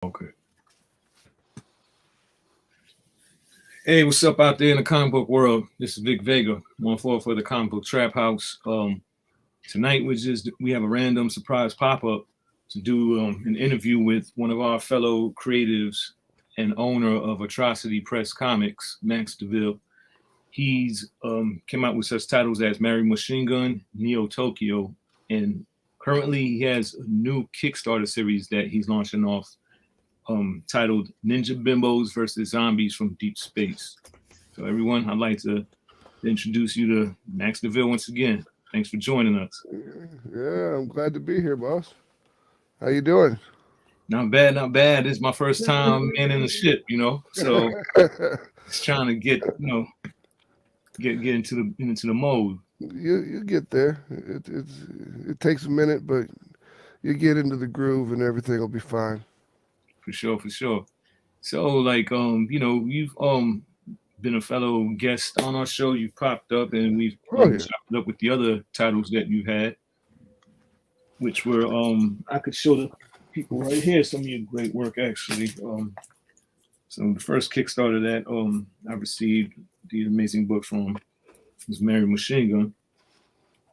Okay. Hey, what's up out there in the comic book world? This is Vic Vega, 1-4 for the Comic Book Trap House. Tonight we have a random surprise pop-up to do an interview with one of our fellow creatives and owner of Atrocity Press Comics, Max Devill. He's came out with such titles as Mary Machine Gun, Neo Tokyo, and currently he has a new Kickstarter series that he's launching off titled Ninja Bimbos versus Zombies from Deep Space. So everyone, I'd like to introduce you to Max Devill once again. Thanks for joining us. Yeah, I'm glad to be here, boss. How you doing? Not bad, not bad. This is my first time manning the ship, so just trying to get into the mode. You get there. It takes a minute, but you get into the groove and everything will be fine. For sure. So you've been a fellow guest on our show. You've popped up and we've chopped it up with the other titles that you had, which were I could show the people right here some of your great work actually. So the first Kickstarter that I received the amazing book from was Mary Machine Gun.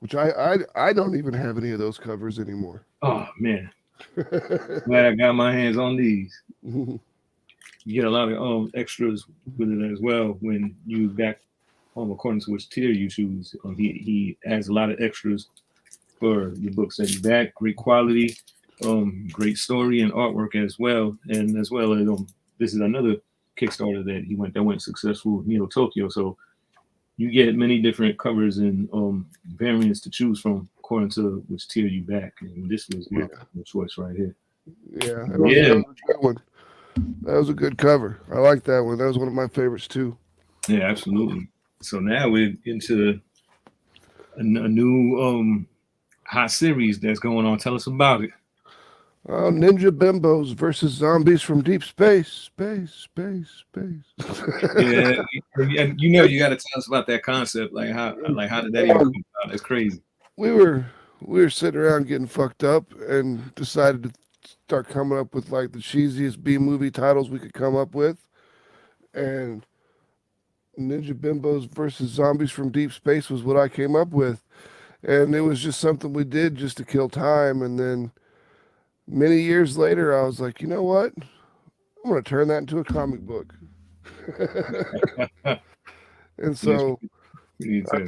Which I don't even have any of those covers anymore. Oh man. Glad I got my hands on these. You get a lot of extras with it as well when you back according to which tier you choose. He adds a lot of extras for the books that you back. Great quality, great story and artwork as well. And as well as this is another Kickstarter that went successful, Neo Tokyo. So you get many different covers and variants to choose from according to which tier you back. And this was my choice right here. That was a good one. That was a good cover. I like that one. That was one of my favorites too. Yeah, absolutely. So now we're into a new hot series that's going on. Tell us about it. Ninja Bimbos versus Zombies from Deep Space. Space. Yeah, and you got to tell us about that concept. Like how did that even come about? That's crazy. We were sitting around getting fucked up and decided to start coming up with like the cheesiest B movie titles we could come up with, and Ninja Bimbos versus Zombies from Deep Space was what I came up with, and it was just something we did just to kill time. And then many years later, I was like, you know what? I'm going to turn that into a comic book. And so I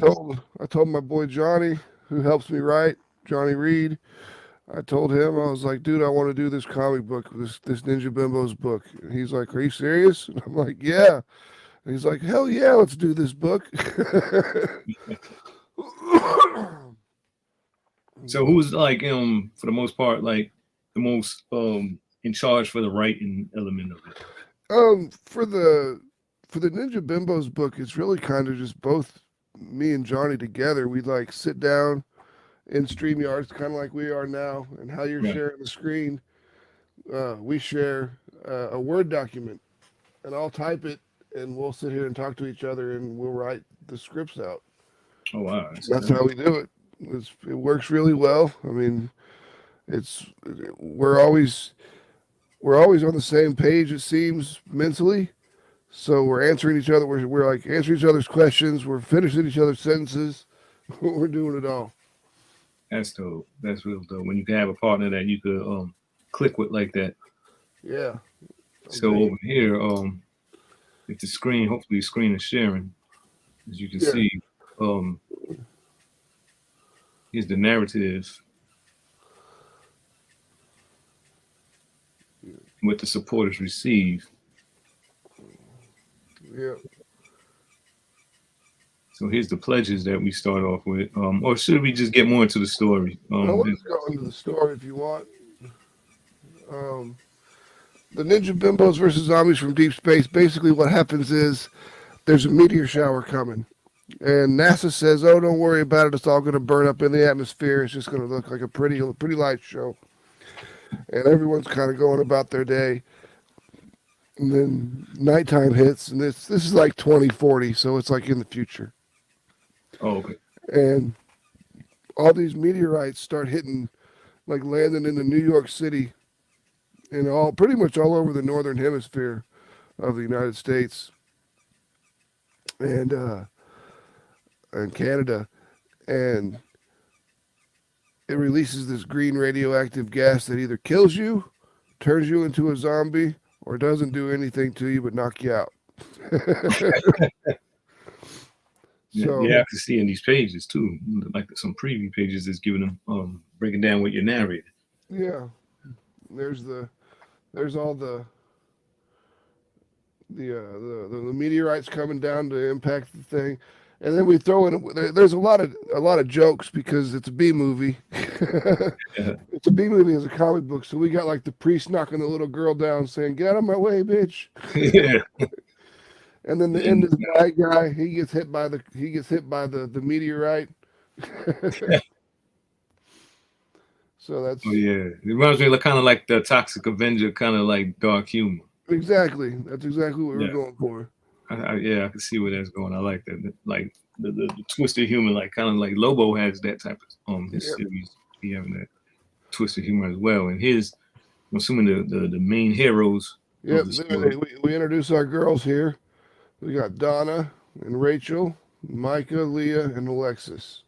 told my boy Johnny, who helps me write, Johnny Reed. I told him, I was like, dude, I want to do this comic book, this Ninja Bimbos book. And he's like, are you serious? And I'm like, yeah. And he's like, hell yeah, let's do this book. So who's like for the most part like the most in charge for the writing element of it? For the Ninja Bimbos book, it's really kind of just both me and Johnny together. We like sit down in StreamYards, kind of like we are now, and how you're sharing the screen. We share a Word document, and I'll type it, and we'll sit here and talk to each other, and we'll write the scripts out. Oh wow, that's how we do it. It works really well. I mean, we're always on the same page. It seems mentally. So we're answering each other. We're like answering each other's questions. We're finishing each other's sentences. We're doing it all. That's dope. That's real dope. When you can have a partner that you could click with like that. Yeah. So over here, if the screen, hopefully the screen is sharing, as you can see, here's the narrative. What the supporters receive. Yeah. So here's the pledges that we start off with. Or should we just get more into the story? Let's go into the story if you want. The Ninja Bimbos versus Zombies from Deep Space. Basically what happens is there's a meteor shower coming. And NASA says, oh, don't worry about it. It's all going to burn up in the atmosphere. It's just going to look like a pretty light show. And everyone's kind of going about their day. And then nighttime hits, and this is like 2040, so it's like in the future. Oh, okay. And all these meteorites start hitting, like landing into New York City. in pretty much all over the northern hemisphere of the United States and Canada, and it releases this green radioactive gas that either kills you, turns you into a zombie, or doesn't do anything to you but knock you out. So, yeah, I can see in these pages too, like some preview pages that's giving them breaking down what you're narrating. yeah, there's all the meteorites coming down to impact the thing, and then we throw in there's a lot of jokes because it's a B movie. It's a B movie as a comic book, so we got like the priest knocking the little girl down, saying, "Get out of my way, bitch." Yeah. And then the end of the bad guy, he gets hit by the meteorite. So that's it reminds me kind of like the Toxic Avenger, kind of like dark humor. Exactly. That's exactly what we're going for. I can see where that's going. I like that. Like the twisted humor, like kind of like Lobo has that type of his series. He having that twisted humor as well. And his, I'm assuming the main heroes. Yep. We introduce our girls here. We got Donna and Rachel, Micah, Leah, and Alexis.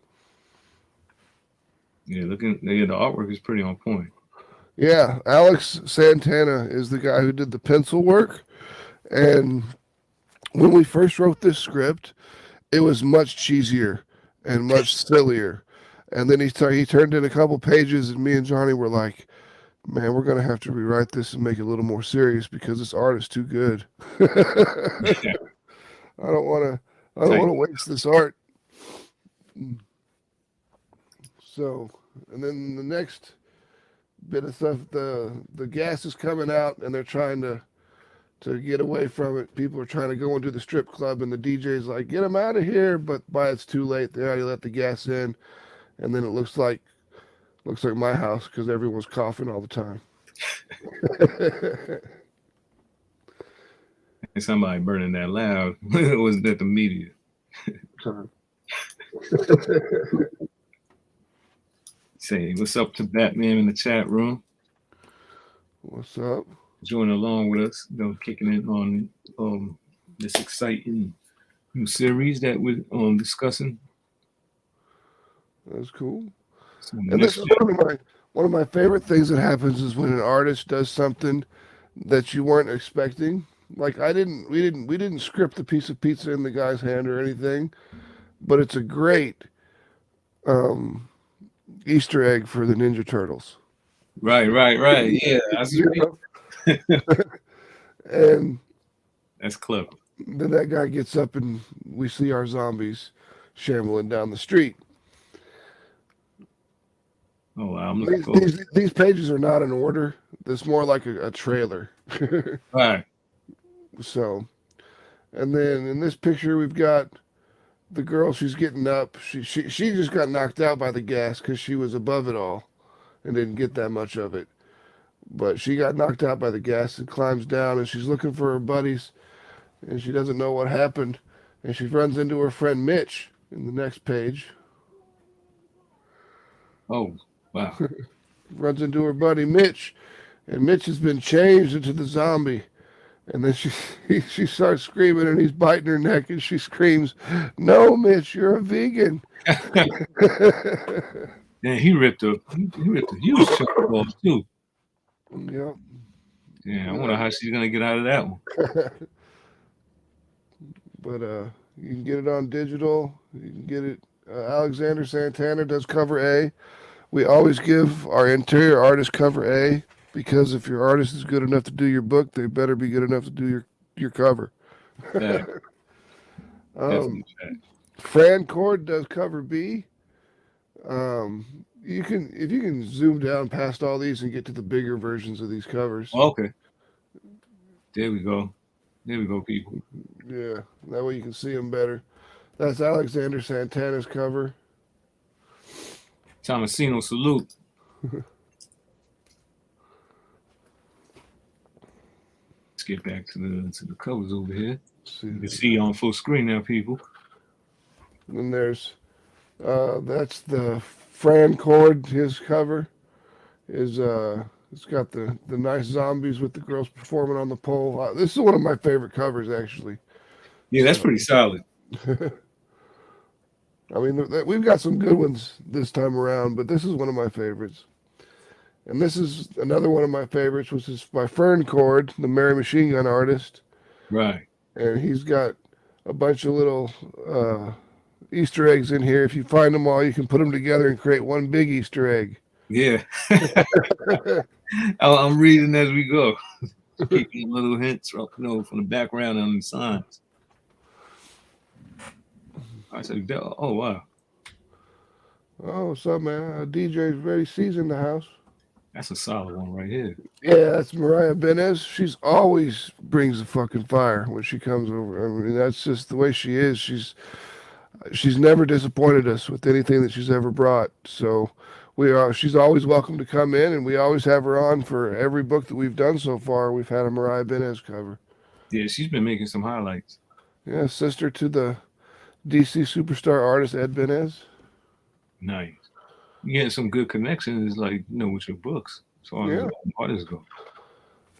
Yeah, the artwork is pretty on point. Yeah, Alex Santana is the guy who did the pencil work. And when we first wrote this script, it was much cheesier and much sillier. And then he turned in a couple pages, and me and Johnny were like, "Man, we're gonna have to rewrite this and make it a little more serious because this art is too good." I don't want to waste this art. So, and then the next bit of stuff, the gas is coming out, and they're trying to get away from it. People are trying to go into the strip club, and the DJ's like, "Get them out of here!" But it's too late. They already let the gas in, and then it looks like my house because everyone's coughing all the time. And somebody burning that loud. Was that the media? Say what's up to Batman in the chat room. What's up? Joining along with us, kicking in on this exciting new series that we're discussing. That's cool. So and this is one of my favorite things that happens is when an artist does something that you weren't expecting. Like we didn't script the piece of pizza in the guy's hand or anything, but it's a great Easter egg for the Ninja Turtles. Right. Yeah, and that's clever. Then that guy gets up and we see our zombies shambling down the street. Oh wow! These pages are not in order. It's more like a trailer. Right. So, and then in this picture we've got the girl. She's getting up. She just got knocked out by the gas because she was above it all and didn't get that much of it. But she got knocked out by the gas and climbs down, and she's looking for her buddies, and she doesn't know what happened, and she runs into her friend Mitch in the next page. Oh, wow. Runs into her buddy Mitch, and Mitch has been changed into the zombie. And then she starts screaming, and he's biting her neck, and she screams, "No, Mitch, you're a vegan." Yeah, he ripped a huge chunk of balls too. Yep. Yeah, I wonder how she's gonna get out of that one. But you can get it on digital. You can get it. Alexander Santana does cover A. We always give our interior artist cover A because if your artist is good enough to do your book, they better be good enough to do your cover. Yeah. Fran Cord does cover B. If you can zoom down past all these and get to the bigger versions of these covers. Okay. There we go, people. Yeah, that way you can see them better. That's Alexander Santana's cover. Thomasino Salute. Let's get back to the covers over here. You can see on full screen now, people. And then there's that's the Fran Cord. His cover is It's got the nice zombies with the girls performing on the pole. This is one of my favorite covers, actually. Yeah, that's pretty solid. I mean, we've got some good ones this time around, but this is one of my favorites. And this is another one of my favorites, which is by Fran Cord, the Merry Machine Gun artist. Right. And he's got a bunch of little Easter eggs in here. If you find them all, you can put them together and create one big Easter egg. Yeah. I'm reading as we go. Keeping little hints from the background on the signs. I said, oh, wow. Oh, what's up, man? DJ's Ready C's in the house. That's a solid one right here. Yeah, that's Mariah Benez. She's always brings the fucking fire when she comes over. I mean, that's just the way she is. She's never disappointed us with anything that she's ever brought. So she's always welcome to come in, and we always have her on for every book that we've done so far. We've had a Mariah Benez cover. Yeah, she's been making some highlights. Yeah, sister to the DC superstar artist Ed Benez. Nice. You getting some good connections, like with your books. So yeah, artists go.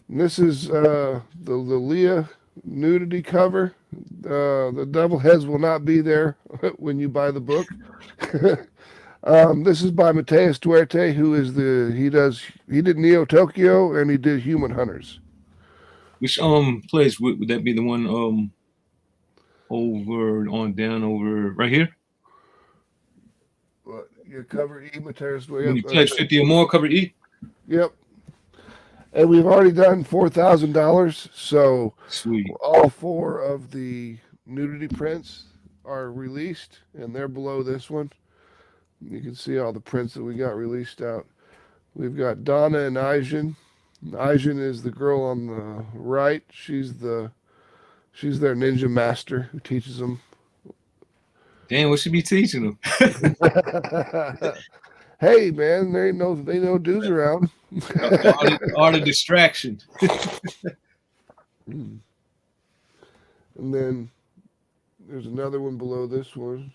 And this is the Leah nudity cover. The devil heads will not be there when you buy the book. This is by Mateus Duarte, who is he did Neo Tokyo and he did Human Hunters. Which place would that be? The one over right here? What, you cover E, Mateus Duarte. When you pledge 50 or more, cover E. Yep. And we've already done $4,000, so sweet. All 4 of the nudity prints are released, and they're below this one. You can see all the prints that we got released out. We've got Donna and Eijin. Eijin is the girl on the right. She's their ninja master who teaches them. Damn, what should be teaching them? Hey, man, they know dudes around. Art of distraction. And then there's another one below this one.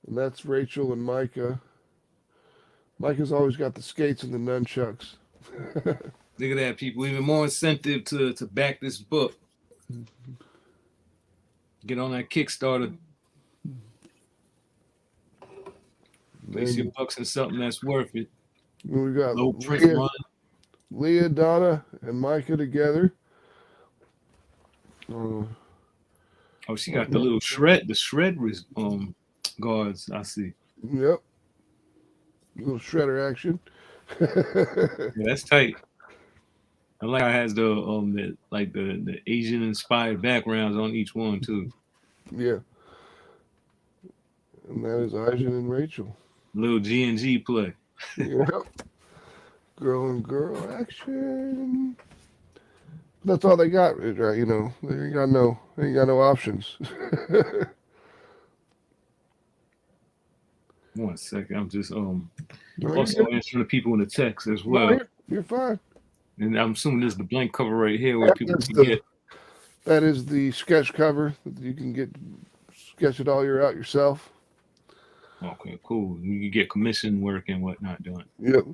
And that's Rachel and Micah. Micah's always got the skates and the nunchucks. Look at that, people. Even more incentive to back this book. Get on that Kickstarter. Place your bucks in something that's worth it. We got low print run. Leah, Donna, and Micah together. Oh, she got the little shred guards. I see. Yep. Little shredder action. Yeah, that's tight. I like how it has the Asian inspired backgrounds on each one too. Yeah. And that is Eijin and Rachel. Little G&G play. Yep. Girl and girl action. That's all they got, right? They ain't got no options. One second, I'm just also answering the people in the text as well. No, you're fine. And I'm assuming this is the blank cover right here where people can get. That is the sketch cover that you can sketch it all out yourself. Okay, cool. You can get commission work and whatnot done. Yep.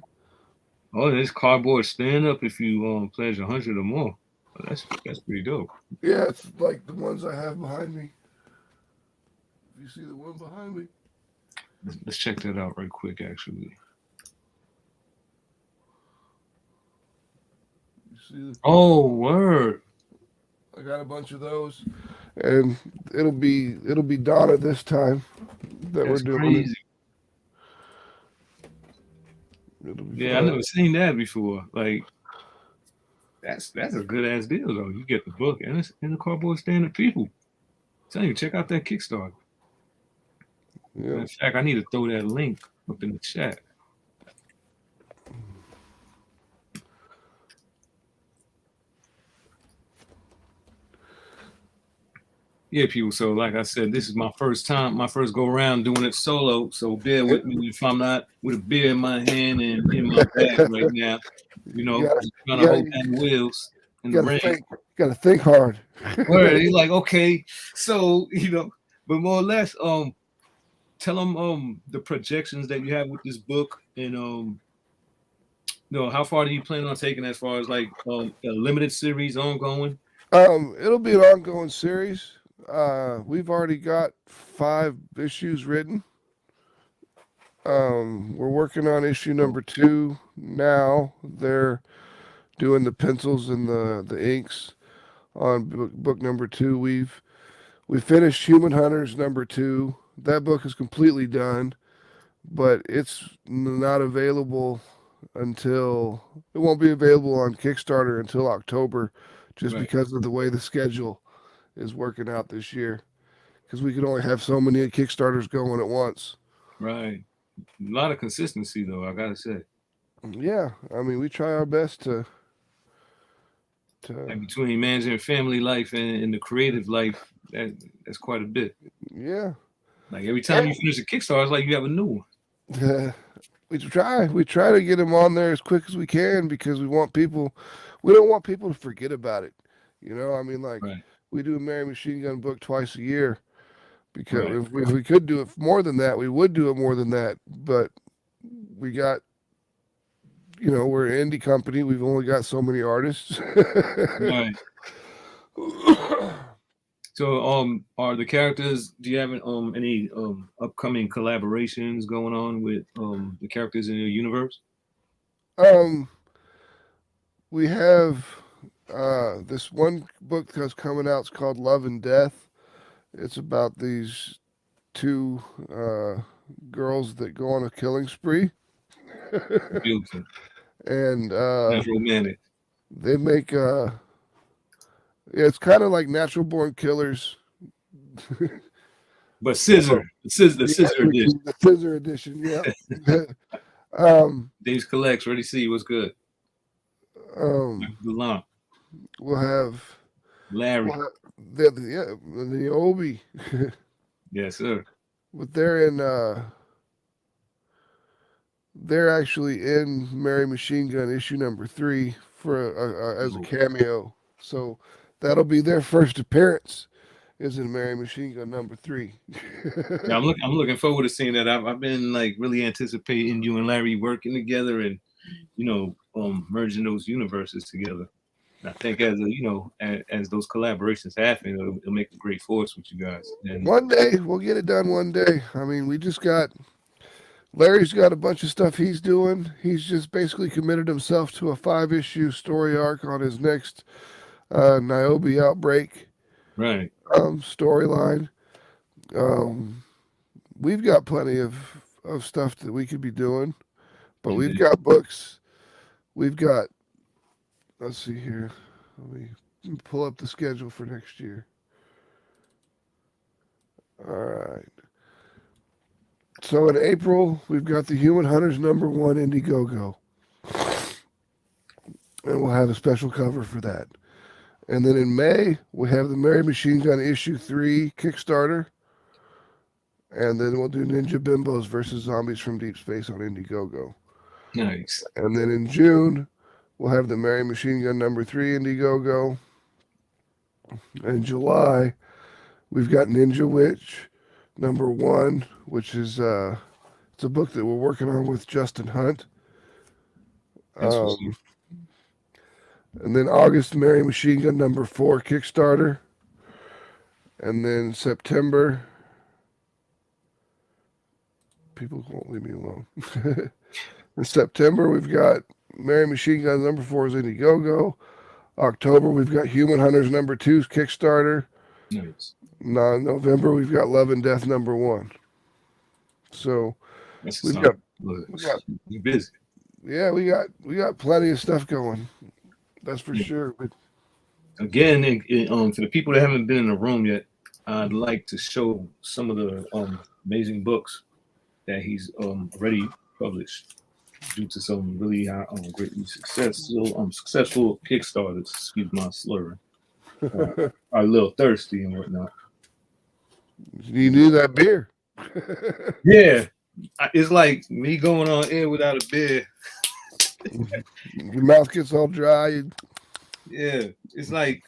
Oh, there's cardboard stand up if you pledge 100 or more. Oh, that's pretty dope. Yeah, it's like the ones I have behind me. If you see the one behind me. Let's check that out right quick, actually. Oh, word! I got a bunch of those, and it'll be Donna this time that we're doing. Crazy. Yeah, I've never seen that before. Like, that's a good ass deal though. You get the book and it's in the cardboard stand of people. Tell you, check out that Kickstarter. Yeah. In fact, I need to throw that link up in the chat. Yeah, people. So, like I said, this is my first go around doing it solo. So, bear with me if I'm not with a beer in my hand and in my bag right now. Trying to hold down the wheels in the rain. Gotta think hard. Where he's like, okay, so but more or less, tell them the projections that you have with this book, and how far do you plan on taking as far as like a limited series ongoing? It'll be an ongoing series. We've already got 5 issues written. We're working on issue number 2 now. They're doing the pencils and the inks on book number 2. We finished Human Hunters number 2. That book is completely done, but it's not available until it won't be available on Kickstarter until October, just because of the way the schedule is working out this year. Because we can only have so many Kickstarters going at once. Right. A lot of consistency, though, I gotta say. Yeah, I mean, we try our best to like between managing family life and the creative life, that's quite a bit. Yeah. Like every time you finish a Kickstarter, it's like you have a new one. We try to get them on there as quick as we can because we don't want people to forget about it. You know, I mean, like we do a Mary Machine Gun book twice a year because if we could do it more than that, we would do it more than that. But we got, we're an indie company. We've only got so many artists. Right. So, are the characters? Do you have any upcoming collaborations going on with the characters in your universe? We have this one book that's coming out. It's called Love and Death. It's about these 2 girls that go on a killing spree. Beautiful. And that's romantic. They make it's kind of like Natural Born Killers, but scissor, the scissor edition. The scissor edition, yeah. Dave's collects. Ready to see what's good. We'll have Larry. The Obi. Yes, sir. But they're actually in Mary Machine Gun issue number 3 for as a cameo. So that'll be their first appearance is in Mary Machine Gun number 3. Yeah, I'm looking forward to seeing that. I've been like really anticipating you and Larry working together and merging those universes together. I think as those collaborations happen, it'll make a great force with you guys. And one day we'll get it done. One day. I mean, Larry's got a bunch of stuff he's doing. He's just basically committed himself to a 5-issue story arc on his next Niobe Outbreak storyline. We've got plenty of stuff that we could be doing, but we've got books. We've got, let's see here. Let me pull up the schedule for next year. All right. So in April, we've got the Human Hunters number 1 Indiegogo. And we'll have a special cover for that. And then in May, we have the Mary Machine Gun issue 3 Kickstarter. And then we'll do Ninja Bimbos versus Zombies from Deep Space on Indiegogo. Nice. And then in June, we'll have the Mary Machine Gun number 3 Indiegogo. In July, we've got Ninja Witch number 1, which is it's a book that we're working on with Justin Hunt. And then August, Mary Machine Gun number 4 Kickstarter. And then September, people won't leave me alone. In September, we've got Mary Machine Gun number 4's Indiegogo. October, we've got Human Hunters number 2's Kickstarter. Nice. November, we've got Love and Death number 1. So we've got you're busy. Yeah, we got plenty of stuff going. That's for sure. But again, for the people that haven't been in the room yet, I'd like to show some of the amazing books that he's already published due to some really greatly successful Kickstarters. Excuse my slurring. Are a little thirsty and whatnot. You need that beer. Yeah, it's like me going on air without a beer. Your mouth gets all dry. Yeah, it's like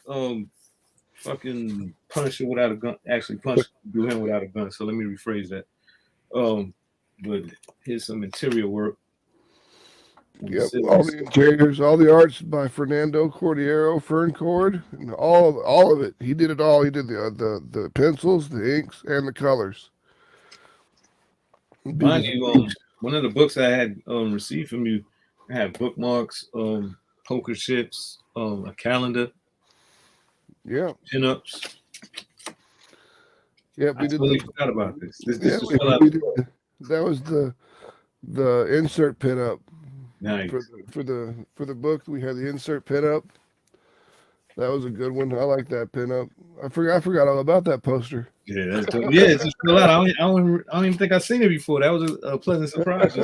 fucking Punisher without a gun. Actually, Punisher do him without a gun. So let me rephrase that. But here's some interior work. Yep, all the interiors, all the arts by Fernando Cordiero, Fran Cord, and all of it. He did it all. He did the pencils, the inks, and the colors. Mind you, one of the books I had received from you, I have bookmarks, poker chips, a calendar, yeah, pinups. Yeah, I totally forgot about this. That was the insert pinup. Nice. For the book. We had the insert pinup. That was a good one. I like that pinup. I forgot all about that poster. Yeah, it's just a lot. I don't even think I've seen it before. That was a pleasant surprise.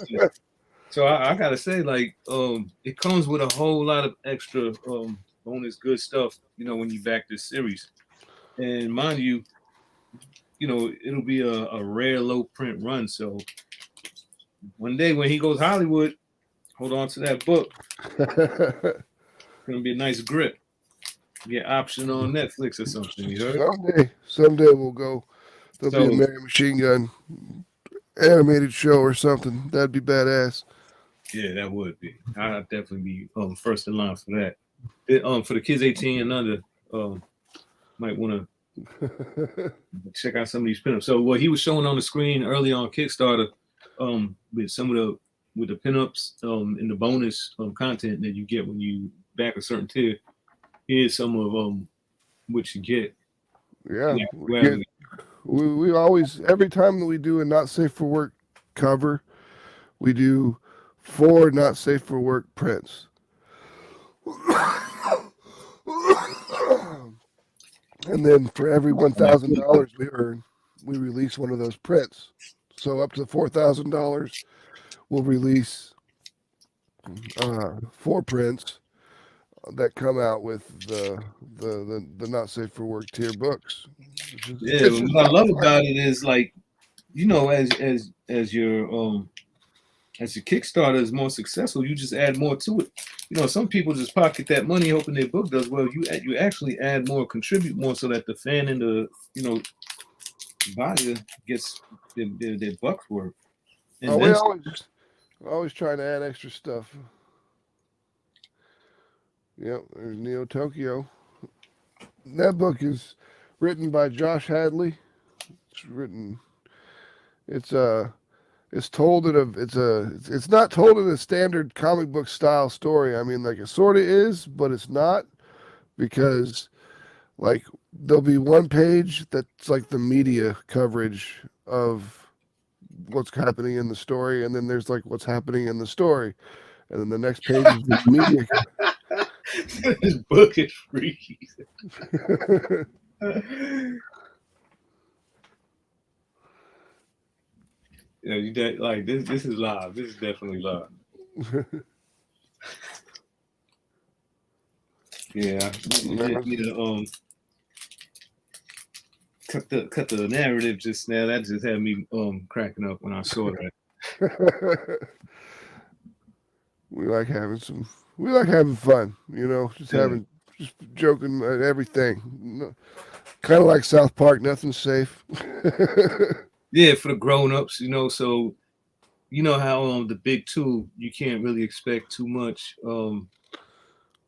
So I gotta say, like, it comes with a whole lot of extra bonus good stuff, when you back this series. And mind you, it'll be a rare low print run. So one day when he goes Hollywood, hold on to that book. It's gonna be a nice grip. Get option on Netflix or something. You heard? Someday we'll go. There'll be a Mary Machine Gun animated show or something. That'd be badass. Yeah, that would be. I'd definitely be first in line for that. For the kids 18 and under, might want to check out some of these pinups. So what he was showing on the screen early on Kickstarter, with some of the pinups and the bonus content that you get when you back a certain tier. Here's some of what you get. Yeah, we always, every time that we do a not safe for work cover, we do 4 not safe for work prints. And then for every $1,000 we earn, we release one of those prints. So up to $4,000, we'll release 4 prints that come out with the not safe for work tier books. Yeah, what I love about it is, like, as your Kickstarter is more successful, you just add more to it. Some people just pocket that money hoping their book does well. You actually add more, contribute more, so that the fan and the buyer gets their buck's worth. And we always trying to add extra stuff. Yep, there's Neo Tokyo. That book is written by Josh Hadley. It's told it's not told in a standard comic book style story. I mean, like, it sort of is, but it's not, because like there'll be one page that's like the media coverage of what's happening in the story, and then there's like what's happening in the story, and then the next page is the media. This book is freaky. You like this. This is live. This is definitely live. Yeah, cut the narrative just now. That just had me cracking up when I saw that. We like having fun, just joking at everything. Kind of like South Park, nothing's safe. Yeah, for the grown-ups, so how the big two, you can't really expect too much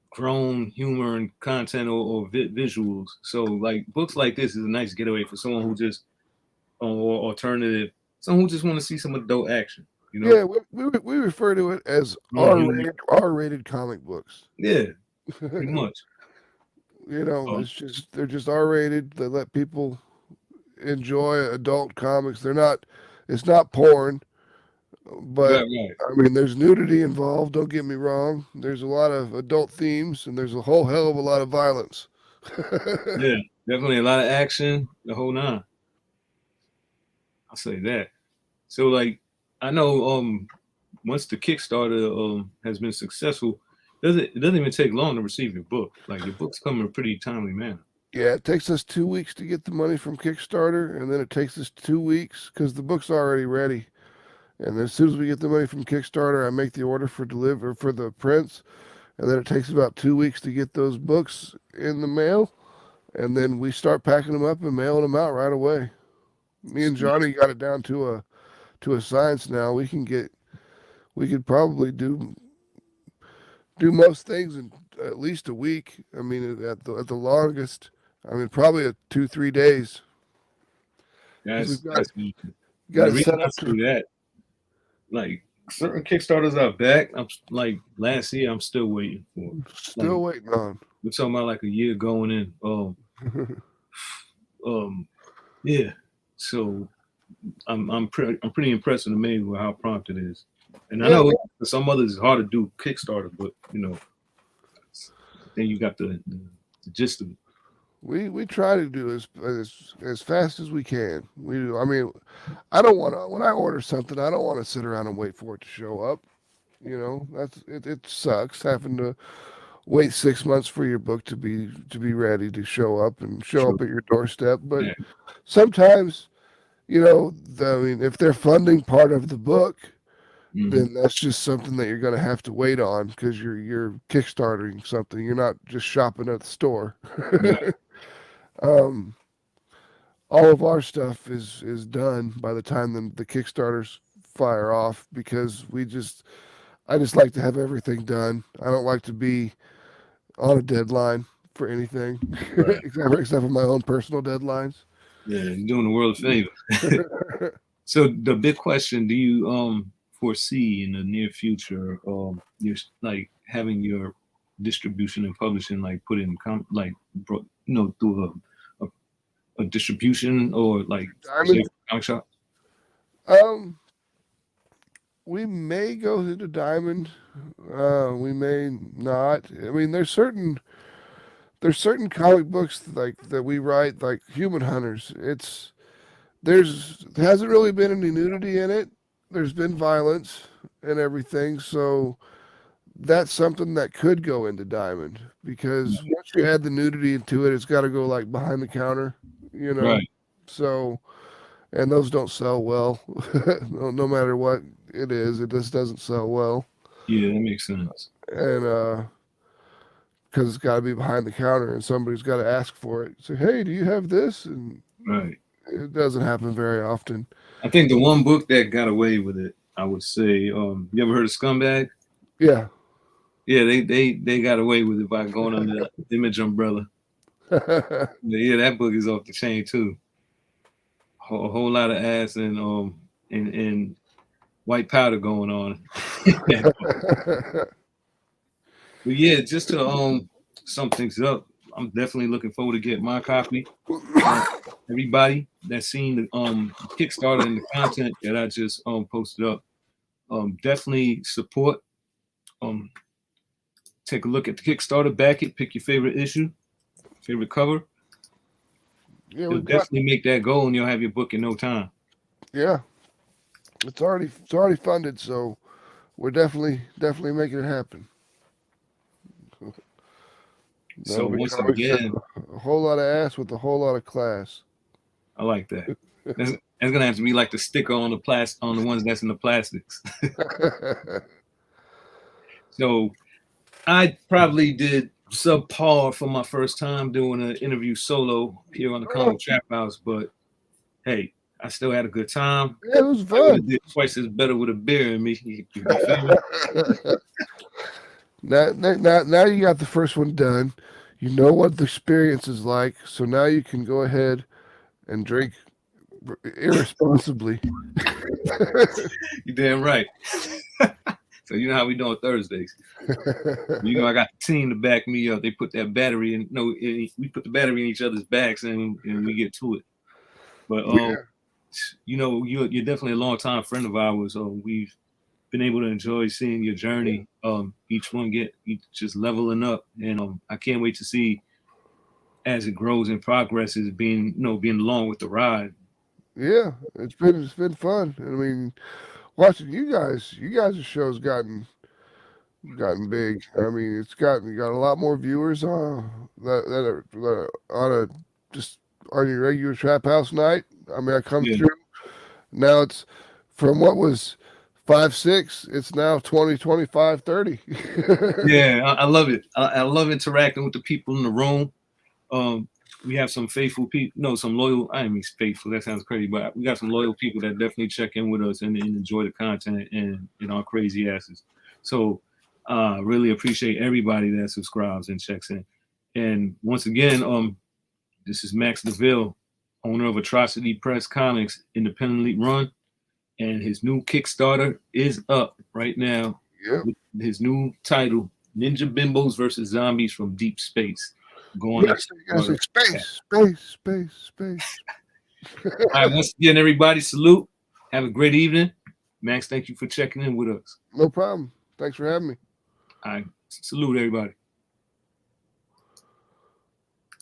grown humor and content or visuals. So like books like this is a nice getaway for someone who just or alternative, someone who just want to see some adult action. Yeah, we refer to it as R-rated comic books. Yeah, pretty much. They're just R-rated. They let people enjoy adult comics. It's not porn, but right. I mean, there's nudity involved. Don't get me wrong. There's a lot of adult themes, and there's a whole hell of a lot of violence. Yeah, definitely a lot of action. The whole 9. I'll say that. So, like, I know once the Kickstarter has been successful, it doesn't even take long to receive your book. Like, your books come in a pretty timely manner. Yeah, it takes us 2 weeks to get the money from Kickstarter, and then it takes us 2 weeks because the book's already ready. And as soon as we get the money from Kickstarter, I make the order for the prints, and then it takes about 2 weeks to get those books in the mail, and then we start packing them up and mailing them out right away. Me and Johnny got it down to to a science now. We could probably do most things in at least a week. I mean, at the longest, I mean, probably 2-3 days. That's We've that's got the it set reason I up say to that. Like certain Kickstarters are back. I'm like last year. I'm still waiting for. still waiting on. We're talking about like a year going in. Yeah. So I'm pretty impressed and amazed with how prompt it is. And I know for some others it's hard to do Kickstarter, but then you got the gist of it. We try to do as fast as we can. We do. I mean, I don't want to, when I order something, I don't want to sit around and wait for it to show up. You know, it sucks having to wait 6 months for your book to be ready to show up and show up at your doorstep. But sometimes, I mean, if they're funding part of the book, then that's just something that you're going to have to wait on because you're kickstarting something. You're not just shopping at the store. All of our stuff is done by the time the Kickstarters fire off because I just like to have everything done. I don't like to be on a deadline for anything except for my own personal deadlines. Yeah, you're doing the world a favor. So the big question: do you foresee in the near future you're like having your distribution and publishing like put in through a distribution or like comic shop? We may go into Diamond. We may not. I mean, there's certain comic books like that we write, like Human Hunters. There hasn't really been any nudity in it. There's been violence and everything, so that's something that could go into Diamond because once you add the nudity into it, it's got to go like behind the counter, Right. So, and those don't sell well, no matter what it is. It just doesn't sell well. Yeah, that makes sense. And because it's got to be behind the counter, and somebody's got to ask for it. Say, hey, do you have this? And it doesn't happen very often. I think the one book that got away with it, I would say, you ever heard of Scumbag? Yeah. Yeah, they got away with it by going under the Image umbrella. Yeah, that book is off the chain too. A whole lot of ass and white powder going on. But yeah, just to sum things up, I'm definitely looking forward to getting my copy. Everybody that's seen the Kickstarter and the content that I just posted up, definitely support. Take a look at the Kickstarter, back it, pick your favorite issue, favorite cover. Yeah, you'll definitely make that goal, and you'll have your book in no time. Yeah, it's already funded, so we're definitely making it happen. So once again, a whole lot of ass with a whole lot of class. I like that. That's gonna have to be like the sticker on the ones that's in the plastics. So I probably did subpar for my first time doing an interview solo here on the Comic Trap House, but hey, I still had a good time. Yeah, it was fun. I did twice as better with a beer in me. You Now you got the first one done. You know what the experience is like, so now you can go ahead and drink irresponsibly. You're damn right. So you know how we doing Thursdays. I got the team to back me up. They put that battery in. We put the battery in each other's backs, and we get to it. But you're definitely a long time friend of ours. We've been able to enjoy seeing your journey. Each one just leveling up, and I can't wait to see as it grows and progresses, being along with the ride. Yeah, it's been fun. I mean, watching you guys' show's gotten big. I mean, you got a lot more viewers that are on your regular Trap House night. I mean, I come through. Now it's from what was 5-6, it's now 20, 25, 30. Yeah, I love it. I love interacting with the people in the room. we have some faithful people, no, some loyal, I mean faithful, that sounds crazy, but we got some loyal people that definitely check in with us and enjoy the content and our crazy asses. So really appreciate everybody that subscribes and checks in. And once again, this is Max Devill, owner of Atrocity Press Comics, independently run, and his new Kickstarter is up right now. Yep. With his new title, Ninja Bimbos versus Zombies from Deep Space. Going Yes, space. All right, once again, everybody, salute. Have a great evening. Max, thank you for checking in with us. No problem. Thanks for having me. All right, salute everybody.